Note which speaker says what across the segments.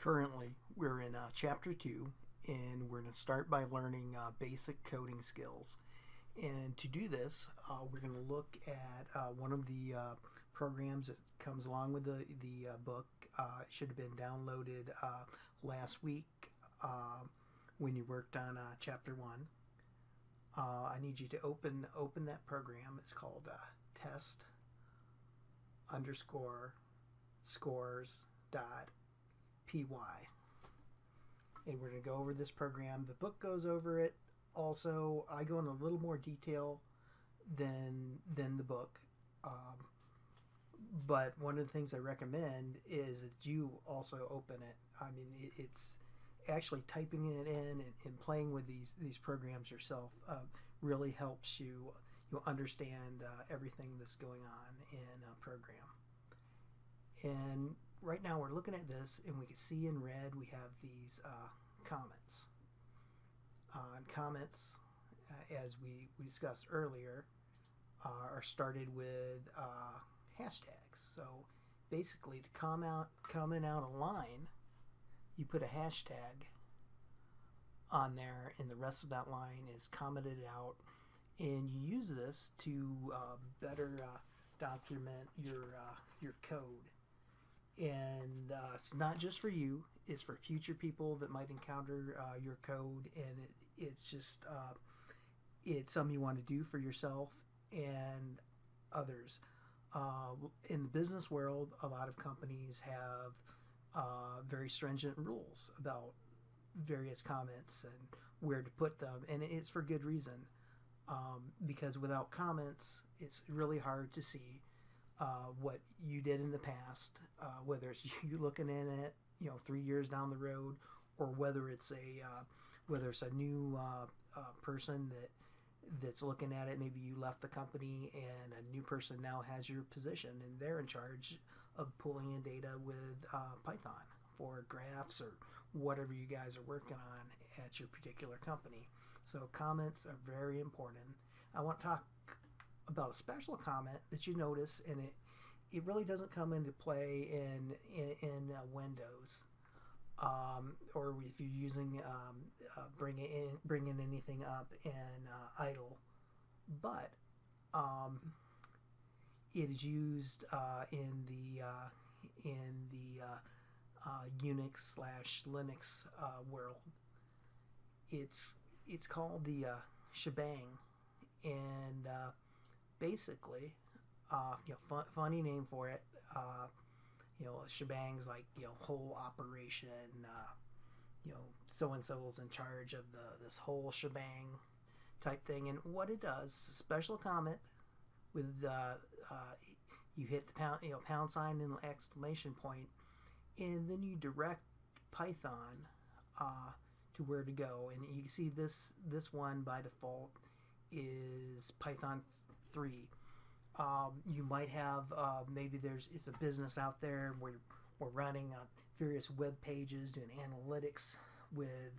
Speaker 1: Currently, we're in Chapter 2, and we're going to start by learning basic coding skills. And to do this, we're going to look at one of the programs that comes along with the book. It should have been downloaded last week when you worked on Chapter 1. I need you to open that program. It's called test underscore scores dot py, and we're going to go over this program. The book goes over it. Also, I go in a little more detail than the book, but one of the things I recommend is that you also open it. I mean, it's actually typing it in and playing with these programs yourself really helps you understand everything that's going on in a program. And right now we're looking at this, and we can see in red we have these comments. And comments, as we discussed earlier, are started with hashtags. So basically, to comment out a line, you put a hashtag on there, and the rest of that line is commented out, and you use this to better document your code. And it's not just for you, it's for future people that might encounter your code, and it's just it's something you want to do for yourself and others. In the business world, a lot of companies have very stringent rules about various comments and where to put them, and it's for good reason, because without comments it's really hard to see what you did in the past, whether it's you looking in it 3 years down the road, or whether it's a new person that's looking at it. Maybe you left the company and a new person now has your position, and they're in charge of pulling in data with Python for graphs or whatever you guys are working on at your particular company. So comments are very important. I want to talk about a special comment that you notice, and it really doesn't come into play in Windows, or if you're using bringing anything up in idle, but it is used in the Unix/Linux world. It's called the shebang, and basically, funny name for it. Shebang's like whole operation. So and so's in charge of this whole shebang type thing. And what it does, special comment with you hit the pound sign and exclamation point, and then you direct Python to where to go. And you can see this one by default is Python 3. You might have maybe it's a business out there where we're running various web pages, doing analytics with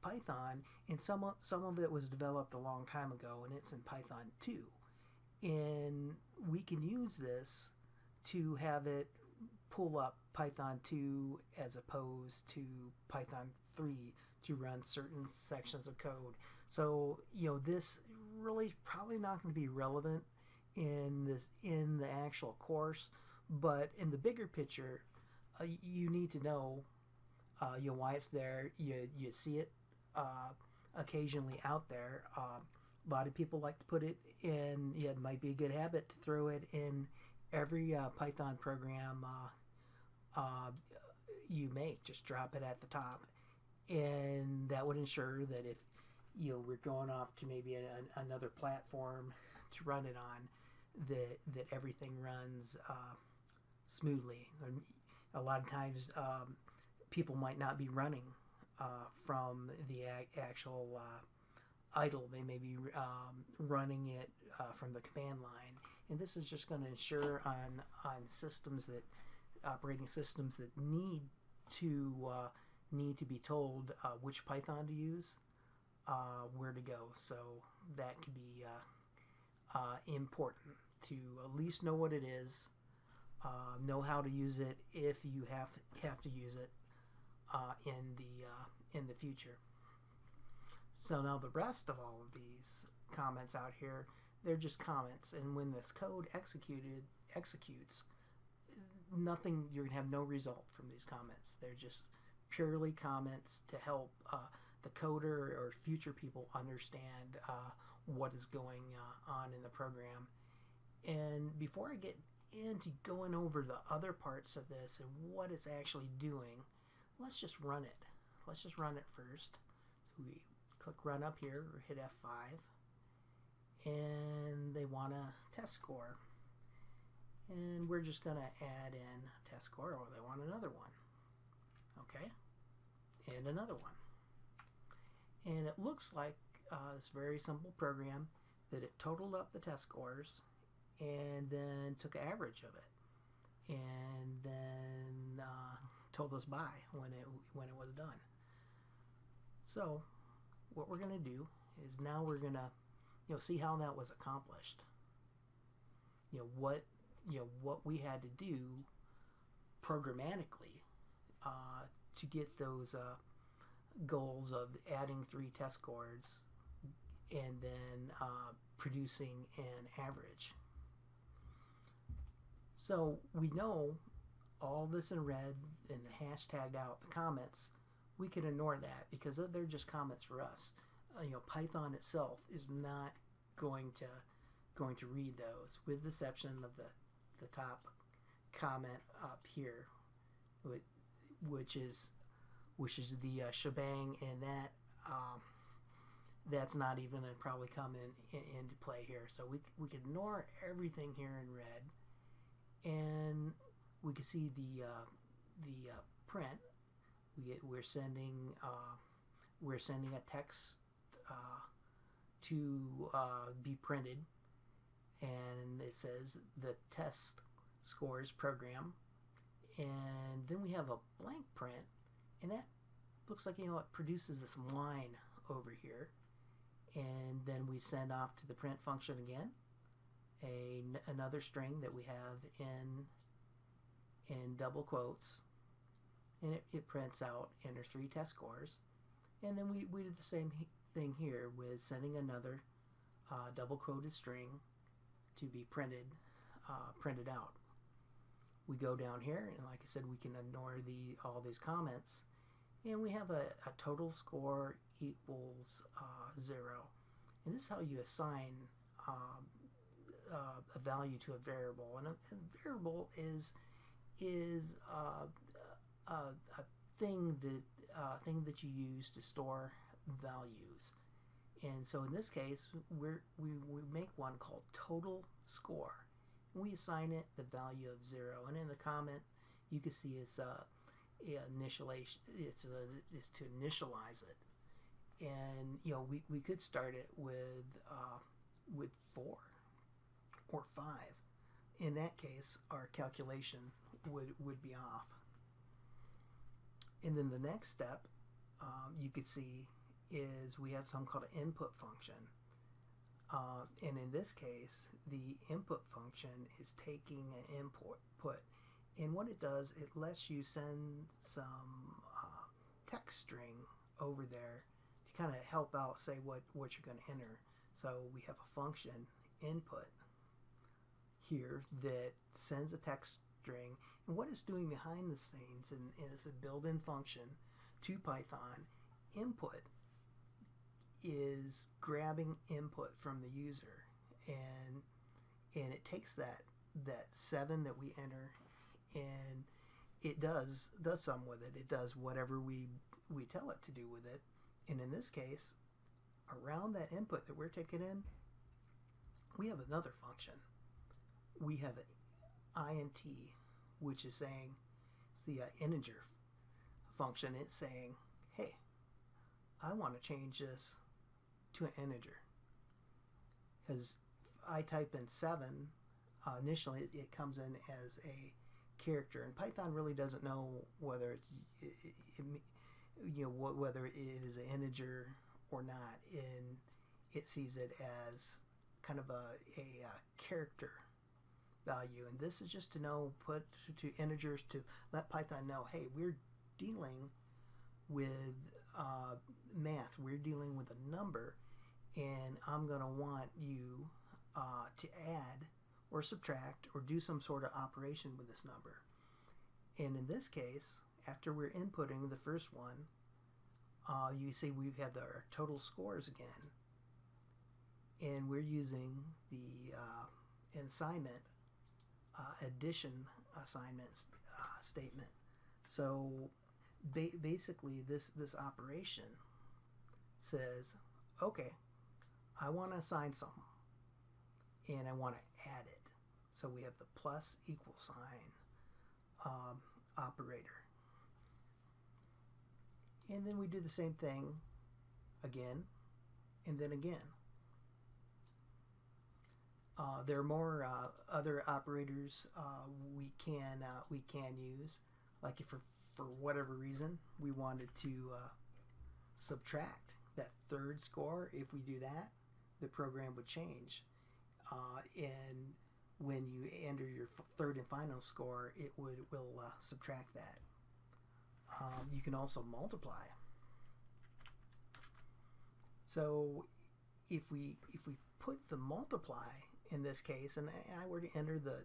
Speaker 1: Python, and some of it was developed a long time ago, and it's in Python 2. And we can use this to have it pull up Python 2 as opposed to Python 3 to run certain sections of code. So this really probably not going to be relevant in the actual course, but in the bigger picture, you need to know why it's there. You see it occasionally out there. A lot of people like to put it in. It might be a good habit to throw it in every Python program you make. Just drop it at the top, and that would ensure that if we're going off to maybe another platform to run it on, that everything runs smoothly. And a lot of times people might not be running from the actual idle. They may be running it from the command line, and this is just going to ensure on operating systems that need to be told which Python to use, where to go. So that can be important to at least know what it is, know how to use it if you have to use it in the future. So now the rest of all of these comments out here, they're just comments, and when this code executes, nothing, you're gonna have no result from these comments. They're just purely comments to help the coder or future people understand what is going on in the program. And before I get into going over the other parts of this and what it's actually doing, let's just run it. Let's just run it first. So we click run up here or hit F5, and they want a test score, and we're just going to add in a test score, or they want another one. Okay, and another one. And it looks like this very simple program that it totaled up the test scores and then took an average of it, and then told us bye when it was done. So what we're going to do is now we're going to see how that was accomplished. What we had to do programmatically to get those goals of adding 3 test scores and then producing an average. So we know all this in red and the hashtagged out the comments. We can ignore that because they're just comments for us. Python itself is not going to read those, with the exception of the top comment up here, which is the shebang, and that's not even going to probably come into play here. So we can ignore everything here in red, and we can see the print. We're sending a text to be printed, and it says the test scores program, and then we have a blank print, and that looks like it produces this line over here, and then we send off to the print function again another string that we have in double quotes, and it prints out enter 3 test scores. And then we did the same thing here with sending another double quoted string to be printed out. We go down here, and like I said, we can ignore all these comments, and we have a total score equals 0. And this is how you assign a value to a variable. And a variable is a thing that you use to store values. And so in this case, we make one called total score, and we assign it the value of 0. And in the comment, you can see it's initialization. It's to initialize it. And we could start it with 4 or 5. In that case, our calculation would be off. And then the next step you could see is we have something called an input function. And in this case, the input function is taking an input. And what it does, it lets you send some text string over there to kind of help out, say what you're going to enter. So we have a function input here that sends a text string, and what it's doing behind the scenes is a built-in function to Python. Input is grabbing input from the user, and it takes that 7 that we enter, and it does something with it. It does whatever we tell it to do with it. And in this case, around that input that we're taking in, we have another function. We have an int, which is saying, it's the integer function. It's saying, hey, I want to change this to an integer. Because I type in 7, initially it comes in as a character, and Python really doesn't know whether whether it is an integer or not, and it sees it as kind of a character value, and this is just to know, put to integers to let Python know, hey, we're dealing with math, we're dealing with a number, and I'm going to want you to add or subtract or do some sort of operation with this number. And in this case, after we're inputting the first one, you see we have our total scores again, and we're using the assignment addition assignment statement. So basically this operation says, okay, I want to assign something and I want to add it. So we have the plus equal sign operator. And then we do the same thing again and then again. There are more other operators we can use. Like if for whatever reason we wanted to subtract that third score, if we do that, the program would change. And when you enter your third and final score, it will subtract that. You can also multiply. So if we put the multiply in this case, and I were to enter the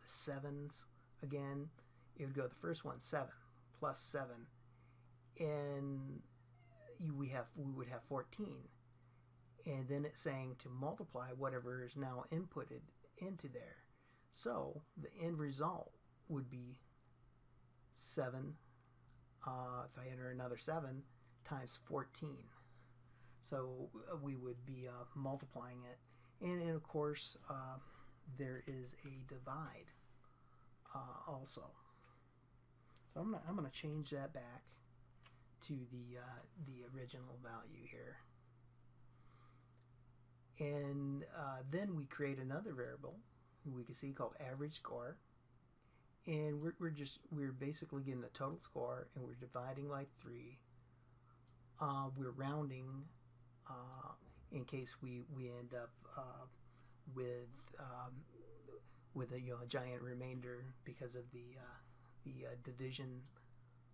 Speaker 1: sevens again, it would go the first one 7 plus 7, and we would have 14, and then it's saying to multiply whatever is now inputted into there. So the end result would be 7. If I enter another 7 times 14, so we would be multiplying it. And of course, there is a divide also. So I'm gonna change that back to the original value here, and then we create another variable we can see called average score, and we're basically getting the total score, and we're dividing by 3. We're rounding in case we end up with a giant remainder because of the division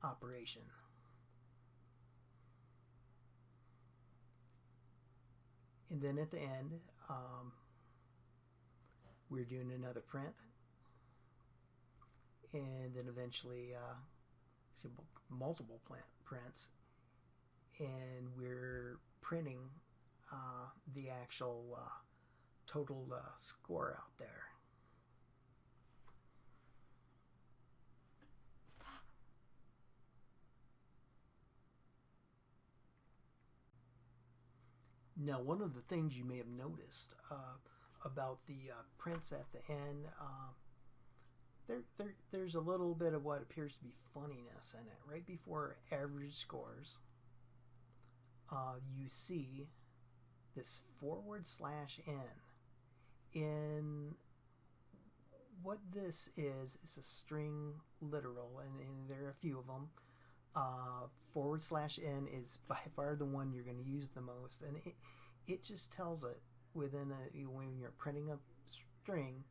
Speaker 1: operation. And then at the end, we're doing another print, and then eventually multiple prints, and we're printing the actual total score out there. Now, one of the things you may have noticed about the prints at the end, there's a little bit of what appears to be funniness in it. Right before average scores, you see this /n. And what this is a string literal, and there are a few of them. /n is by far the one you're going to use the most, and it just tells it when you're printing a string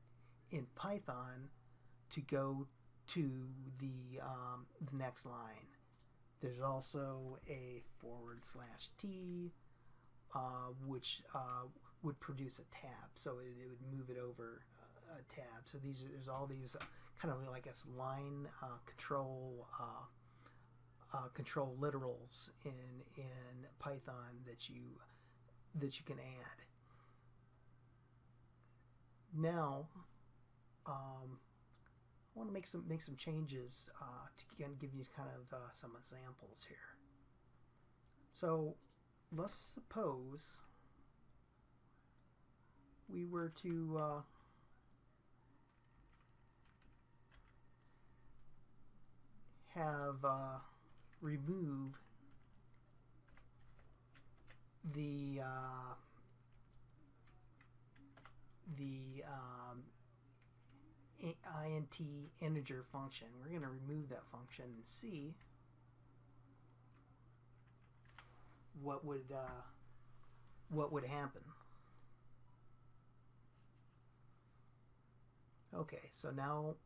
Speaker 1: in Python to go to the next line. There's also a /t, which would produce a tab, so it would move it over a tab. So there's all these kind of like line control literals in Python that you can add. Now, I want to make some changes to give you kind of some examples here. So let's suppose we were to have remove the int integer function. We're going to remove that function and see what would happen. Okay, so now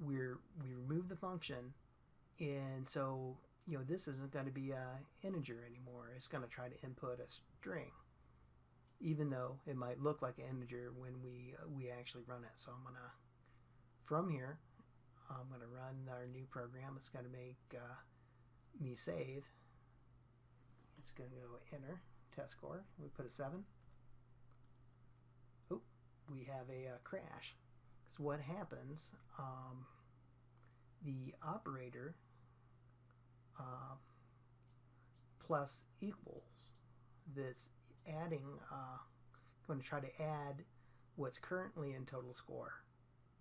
Speaker 1: we remove the function, and so this isn't going to be a integer anymore. It's going to try to input a string, even though it might look like an integer when we actually run it. So I'm gonna from here I'm gonna run our new program. It's going to make me save. It's going to go enter test score. We put a 7. Oh, we have a crash. So what happens? The operator plus equals that's adding, going to try to add what's currently in total score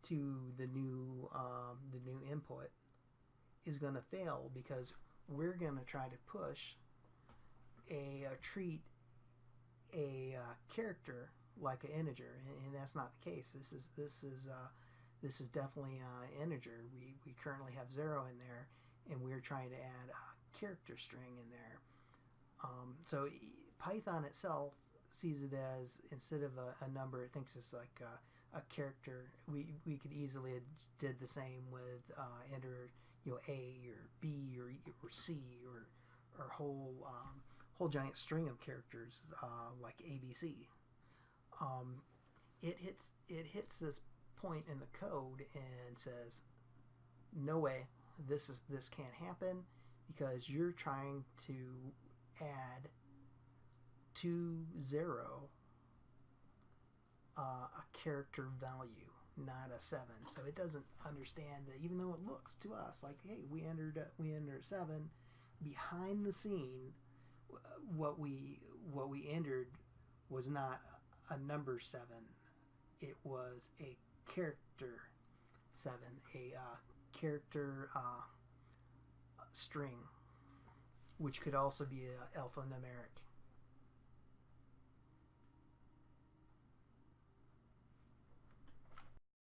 Speaker 1: to the new input is going to fail, because we're going to try to push treat a character like an integer, and that's not the case. This is definitely an integer. We currently have 0 in there, and we're trying to add a character string in there. So Python itself sees it as, instead of a number, it thinks it's like a character. We could easily have did the same with enter A or B or C or whole giant string of characters like ABC. It hits this point in the code and says, no way, this can't happen, because you're trying to add to 0 a character value, not a 7. So it doesn't understand that, even though it looks to us like, hey, we entered 7, behind the scene what we entered was not a number 7. It was a character 7, a character string, which could also be alphanumeric.